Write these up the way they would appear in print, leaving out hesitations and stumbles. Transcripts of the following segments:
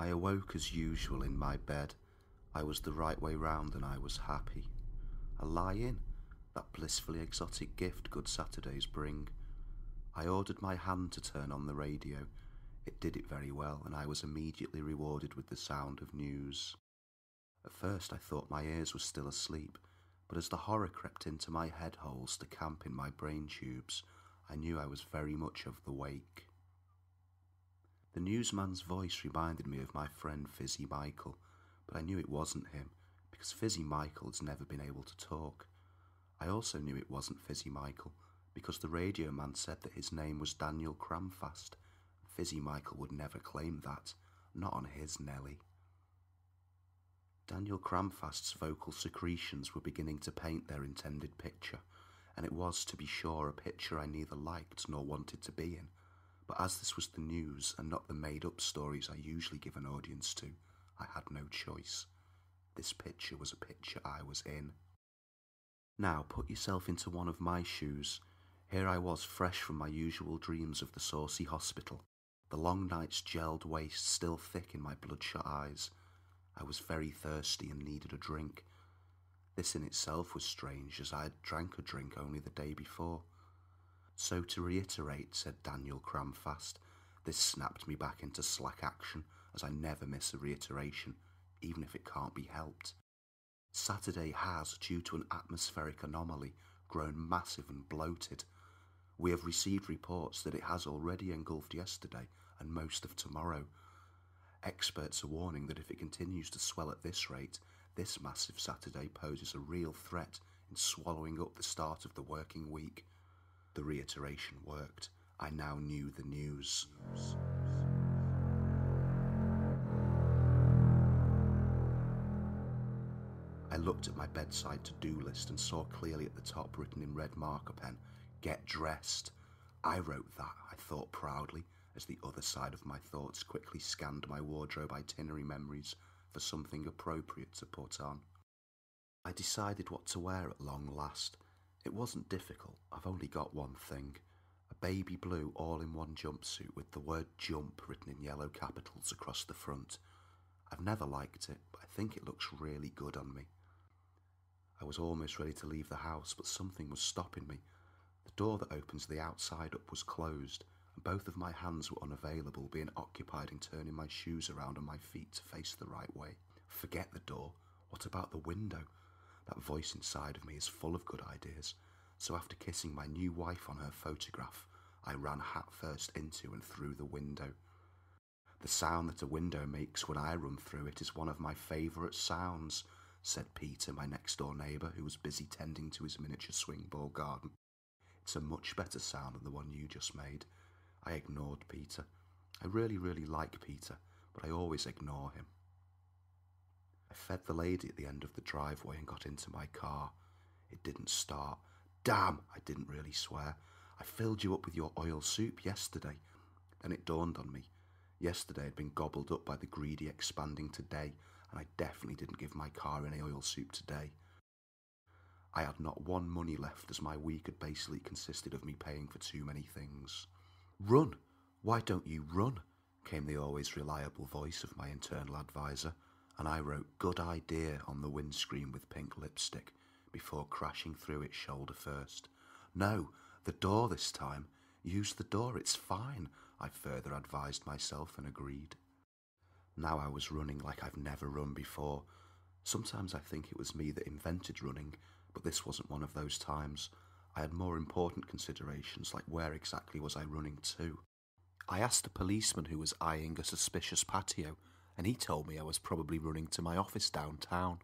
I awoke as usual in my bed. I was the right way round and I was happy. A lie-in, that blissfully exotic gift good Saturdays bring. I ordered my hand to turn on the radio. It did it very well, and I was immediately rewarded with the sound of news. At first I thought my ears were still asleep, but as the horror crept into my head holes to camp in my brain tubes, I knew I was very much of the wake. The newsman's voice reminded me of my friend Fizzy Michael, but I knew it wasn't him, because Fizzy Michael has never been able to talk. I also knew it wasn't Fizzy Michael, because the radio man said that his name was Daniel Cramfast. Fizzy Michael would never claim that, not on his Nelly. Daniel Cramfast's vocal secretions were beginning to paint their intended picture, and it was, to be sure, a picture I neither liked nor wanted to be in. But as this was the news and not the made-up stories I usually give an audience to, I had no choice. This picture was a picture I was in. Now put yourself into one of my shoes. Here I was, fresh from my usual dreams of the saucy hospital, the long night's gelled waist still thick in my bloodshot eyes. I was very thirsty and needed a drink. This in itself was strange, as I had drank a drink only the day before. So to reiterate, said Daniel Cramfast, this snapped me back into slack action, as I never miss a reiteration, even if it can't be helped. Saturday has, due to an atmospheric anomaly, grown massive and bloated. We have received reports that it has already engulfed yesterday and most of tomorrow. Experts are warning that if it continues to swell at this rate, this massive Saturday poses a real threat in swallowing up the start of the working week. The reiteration worked. I now knew the news. I looked at my bedside to-do list and saw clearly at the top, written in red marker pen, "Get dressed." I wrote that, I thought proudly, as the other side of my thoughts quickly scanned my wardrobe itinerary memories for something appropriate to put on. I decided what to wear at long last. It wasn't difficult. I've only got one thing. A baby blue all-in-one jumpsuit with the word jump written in yellow capitals across the front. I've never liked it, but I think it looks really good on me. I was almost ready to leave the house, but something was stopping me. The door that opens the outside up was closed, and both of my hands were unavailable, being occupied in turning my shoes around on my feet to face the right way. Forget the door. What about the window? That voice inside of me is full of good ideas, so after kissing my new wife on her photograph, I ran hat first into and through the window. The sound that a window makes when I run through it is one of my favourite sounds, said Peter, my next-door neighbour, who was busy tending to his miniature swing ball garden. It's a much better sound than the one you just made. I ignored Peter. I really like Peter, but I always ignore him. I fed the lady at the end of the driveway and got into my car. It didn't start. Damn, I didn't really swear. I filled you up with your oil soup yesterday. Then it dawned on me. Yesterday had been gobbled up by the greedy expanding today, and I definitely didn't give my car any oil soup today. I had not one money left, as my week had basically consisted of me paying for too many things. "Run! Why don't you run?" came the always reliable voice of my internal advisor, and I wrote "good idea" on the windscreen with pink lipstick before crashing through it shoulder first. "No, the door this time. Use the door, it's fine," I further advised myself and agreed. Now I was running like I've never run before. Sometimes I think it was me that invented running, but this wasn't one of those times. I had more important considerations, like where exactly was I running to. I asked a policeman who was eyeing a suspicious patio, and he told me I was probably running to my office downtown.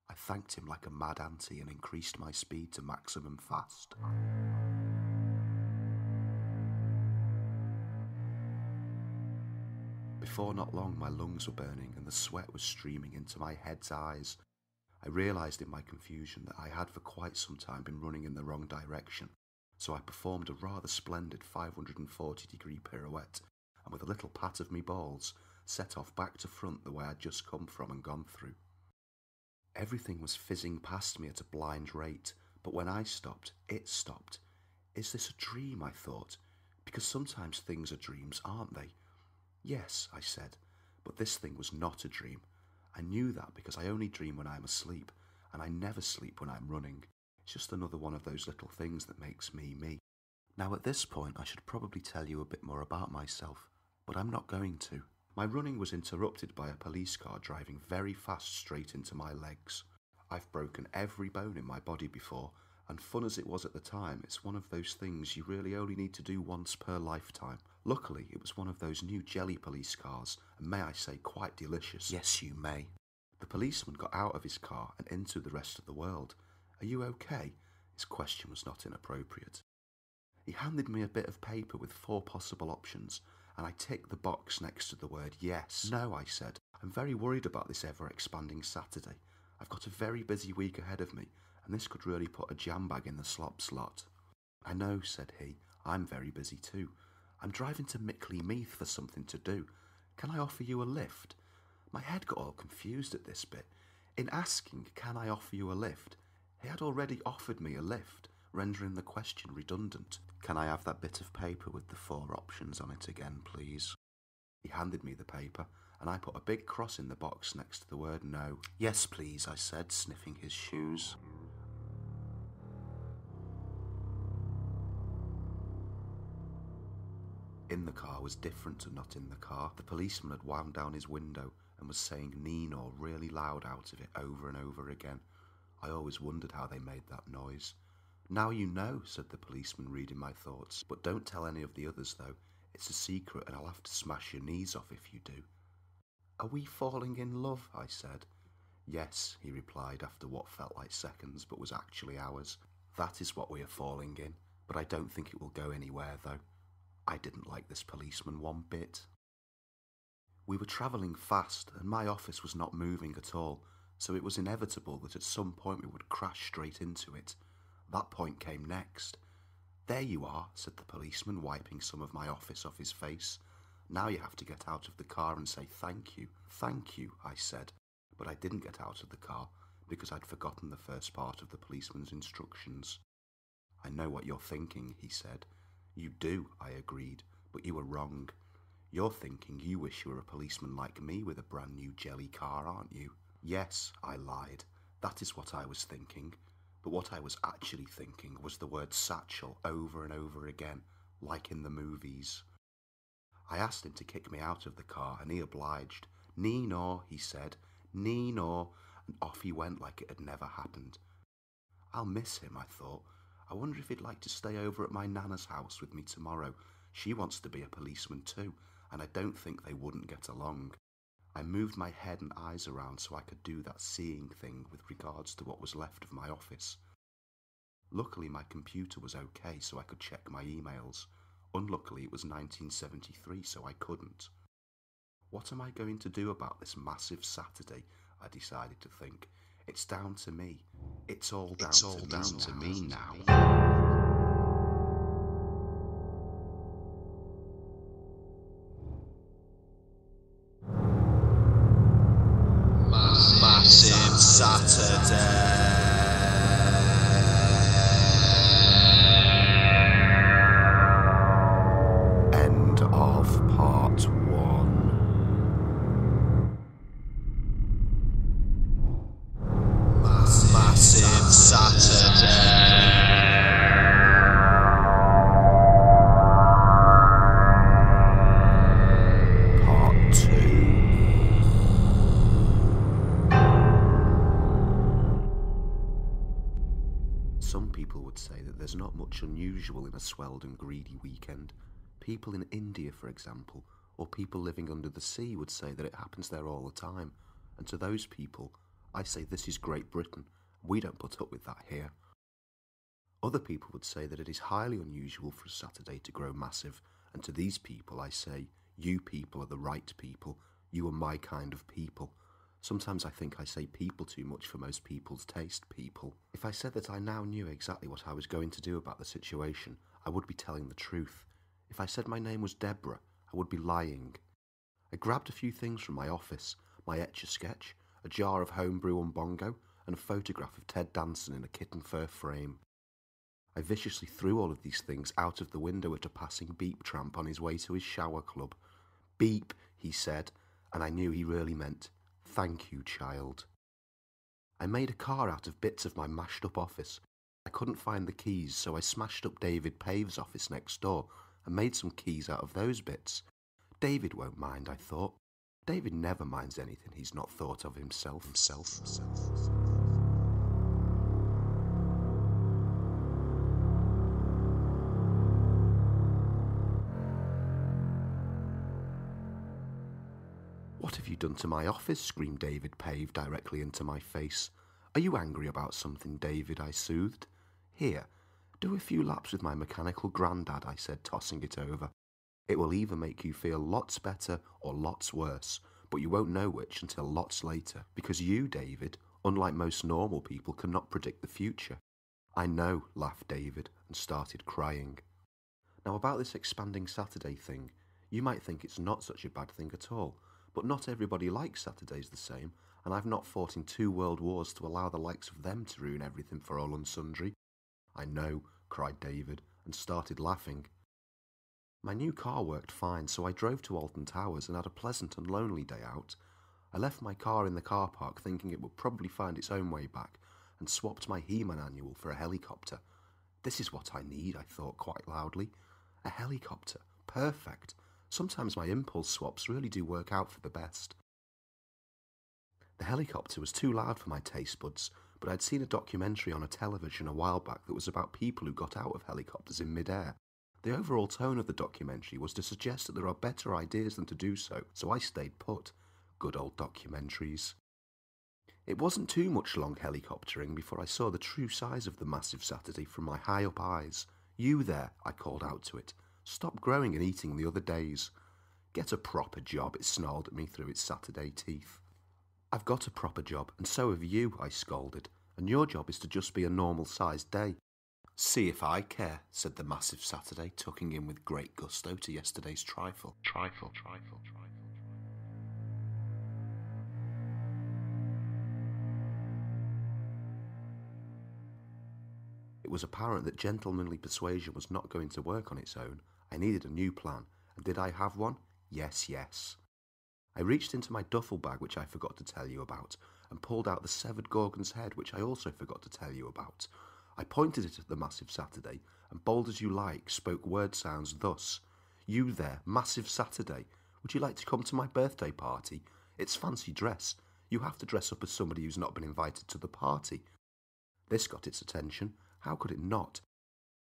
I thanked him like a mad auntie and increased my speed to maximum fast. Before not long, my lungs were burning and the sweat was streaming into my head's eyes. I realised in my confusion that I had for quite some time been running in the wrong direction, so I performed a rather splendid 540-degree pirouette, and with a little pat of me balls, set off back to front the way I'd just come from and gone through. Everything was fizzing past me at a blind rate, but when I stopped, it stopped. Is this a dream, I thought? Because sometimes things are dreams, aren't they? Yes, I said, But this thing was not a dream. I knew that because I only dream when I'm asleep, and I never sleep when I'm running. It's just another one of those little things that makes me me. Now at this point I should probably tell you a bit more about myself, but I'm not going to. My running was interrupted by a police car driving very fast straight into my legs. I've broken every bone in my body before, and fun as it was at the time, it's one of those things you really only need to do once per lifetime. Luckily, it was one of those new jelly police cars, and may I say, quite delicious. Yes, you may. The policeman got out of his car and into the rest of the world. Are you okay? His question was not inappropriate. He handed me a bit of paper with 4 possible options, and I ticked the box next to the word yes. No, I said. I'm very worried about this ever-expanding Saturday. I've got a very busy week ahead of me, and this could really put a jam bag in the slop slot. I know, said he. I'm very busy too. I'm driving to Mickley Meath for something to do. Can I offer you a lift? My head got all confused at this bit. In asking, can I offer you a lift, he had already offered me a lift, rendering the question redundant. Can I have that bit of paper with the 4 options on it again, please? He handed me the paper, and I put a big cross in the box next to the word no. Yes, please, I said, sniffing his shoes. In the car was different to not in the car. The policeman had wound down his window and was saying Nino really loud out of it over and over again. I always wondered how they made that noise. Now you know, said the policeman, reading my thoughts. But don't tell any of the others, though. It's a secret, and I'll have to smash your knees off if you do. Are we falling in love? I said. Yes, he replied after what felt like seconds, but was actually hours. That is what we are falling in, but I don't think it will go anywhere, though. I didn't like this policeman one bit. We were travelling fast, and my office was not moving at all, so it was inevitable that at some point we would crash straight into it. That point came next. There you are, said the policeman, wiping some of my office off his face. Now you have to get out of the car and say thank you. Thank you, I said, but I didn't get out of the car because I'd forgotten the first part of the policeman's instructions. I know what you're thinking, he said. You do, I agreed, but you were wrong. You're thinking you wish you were a policeman like me with a brand new jelly car, aren't you? Yes, I lied. That is what I was thinking. But what I was actually thinking was the word satchel over and over again, like in the movies. I asked him to kick me out of the car, and he obliged. Nino, he said, Nino, and off he went like it had never happened. I'll miss him, I thought. I wonder if he'd like to stay over at my Nana's house with me tomorrow. She wants to be a policeman too, and I don't think they wouldn't get along. I moved my head and eyes around so I could do that seeing thing with regards to what was left of my office. Luckily my computer was okay so I could check my emails. Unluckily it was 1973 so I couldn't. What am I going to do about this massive Saturday? I decided to think. It's down to me. It's all down to me now. Massive Saturday. End of part 1. Massive Saturday. Part 2. Some people would say that there's not much unusual in a swelled and greedy weekend. People in India, for example, or people living under the sea would say that it happens there all the time. And to those people, I say this is Great Britain. We don't put up with that here. Other people would say that it is highly unusual for a Saturday to grow massive. And to these people, I say, you people are the right people. You are my kind of people. Sometimes I think I say people too much for most people's taste, people. If I said that I now knew exactly what I was going to do about the situation, I would be telling the truth. If I said my name was Deborah, I would be lying. I grabbed a few things from my office, my Etch-a-Sketch, a jar of homebrew Umbongo, and a photograph of Ted Danson in a kitten fur frame. I viciously threw all of these things out of the window at a passing beep tramp on his way to his shower club. Beep, he said, and I knew he really meant, "Thank you, child." I made a car out of bits of my mashed-up office. I couldn't find the keys, so I smashed up David Pave's office next door and made some keys out of those bits. David won't mind, I thought. David never minds anything he's not thought of himself. "What have you done to my office?" screamed David Pave directly into my face. "Are you angry about something, David?" I soothed. "Here, do a few laps with my mechanical grandad," I said, tossing it over. "It will either make you feel lots better or lots worse, but you won't know which until lots later, because you, David, unlike most normal people, cannot predict the future." "I know," laughed David, and started crying. Now about this expanding Saturday thing, you might think it's not such a bad thing at all, but not everybody likes Saturdays the same, and I've not fought in 2 world wars to allow the likes of them to ruin everything for all and sundry. "I know," cried David, and started laughing. My new car worked fine, so I drove to Alton Towers and had a pleasant and lonely day out. I left my car in the car park thinking it would probably find its own way back, and swapped my He-Man annual for a helicopter. "This is what I need," I thought quite loudly. "A helicopter. Perfect. Sometimes my impulse swaps really do work out for the best." The helicopter was too loud for my taste buds, but I'd seen a documentary on a television a while back that was about people who got out of helicopters in mid-air. The overall tone of the documentary was to suggest that there are better ideas than to do so I stayed put. Good old documentaries. It wasn't too much long helicoptering before I saw the true size of the massive Saturday from my high-up eyes. "You there," I called out to it. "Stop growing and eating the other days." "Get a proper job," it snarled at me through its Saturday teeth. "I've got a proper job, and so have you," I scolded, "and your job is to just be a normal-sized day." "See if I care," said the massive Saturday, tucking in with great gusto to yesterday's trifle. It was apparent that gentlemanly persuasion was not going to work on its own. I needed a new plan, and did I have one? Yes. I reached into my duffel bag, which I forgot to tell you about, and pulled out the severed Gorgon's head, which I also forgot to tell you about. I pointed it at the massive Saturday, and bold as you like, spoke word sounds thus: "You there, massive Saturday, would you like to come to my birthday party? It's fancy dress. You have to dress up as somebody who's not been invited to the party." This got its attention. How could it not?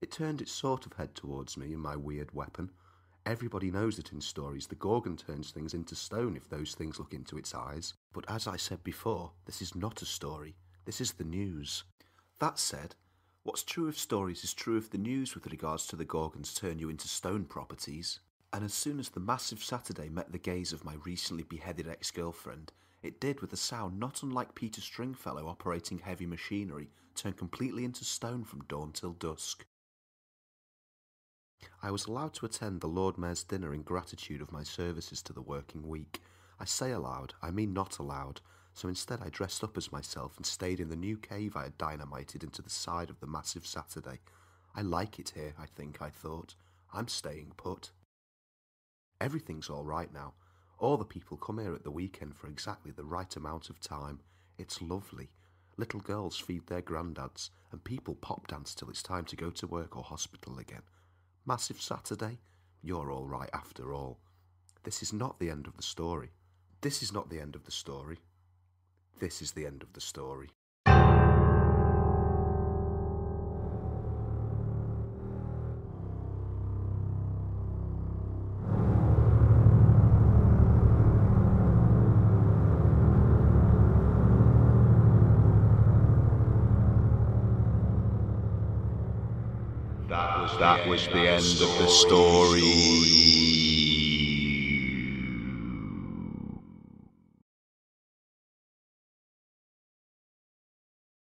It turned its sort of head towards me and my weird weapon. Everybody knows that in stories the Gorgon turns things into stone if those things look into its eyes. But as I said before, this is not a story. This is the news. That said, what's true of stories is true of the news with regards to the Gorgons turn you into stone properties. And as soon as the massive Saturday met the gaze of my recently beheaded ex-girlfriend, it did, with a sound not unlike Peter Stringfellow operating heavy machinery, turn completely into stone from dawn till dusk. I was allowed to attend the Lord Mayor's dinner in gratitude of my services to the working week. I say allowed, I mean not allowed, so instead I dressed up as myself and stayed in the new cave I had dynamited into the side of the massive Saturday. I like it here, I think, I thought. I'm staying put. Everything's all right now. All the people come here at the weekend for exactly the right amount of time. It's lovely. Little girls feed their granddads, and people pop dance till it's time to go to work or hospital again. Massive Saturday? You're all right after all. This is not the end of the story. This is not the end of the story. This is the end of the story. That was the end of the story.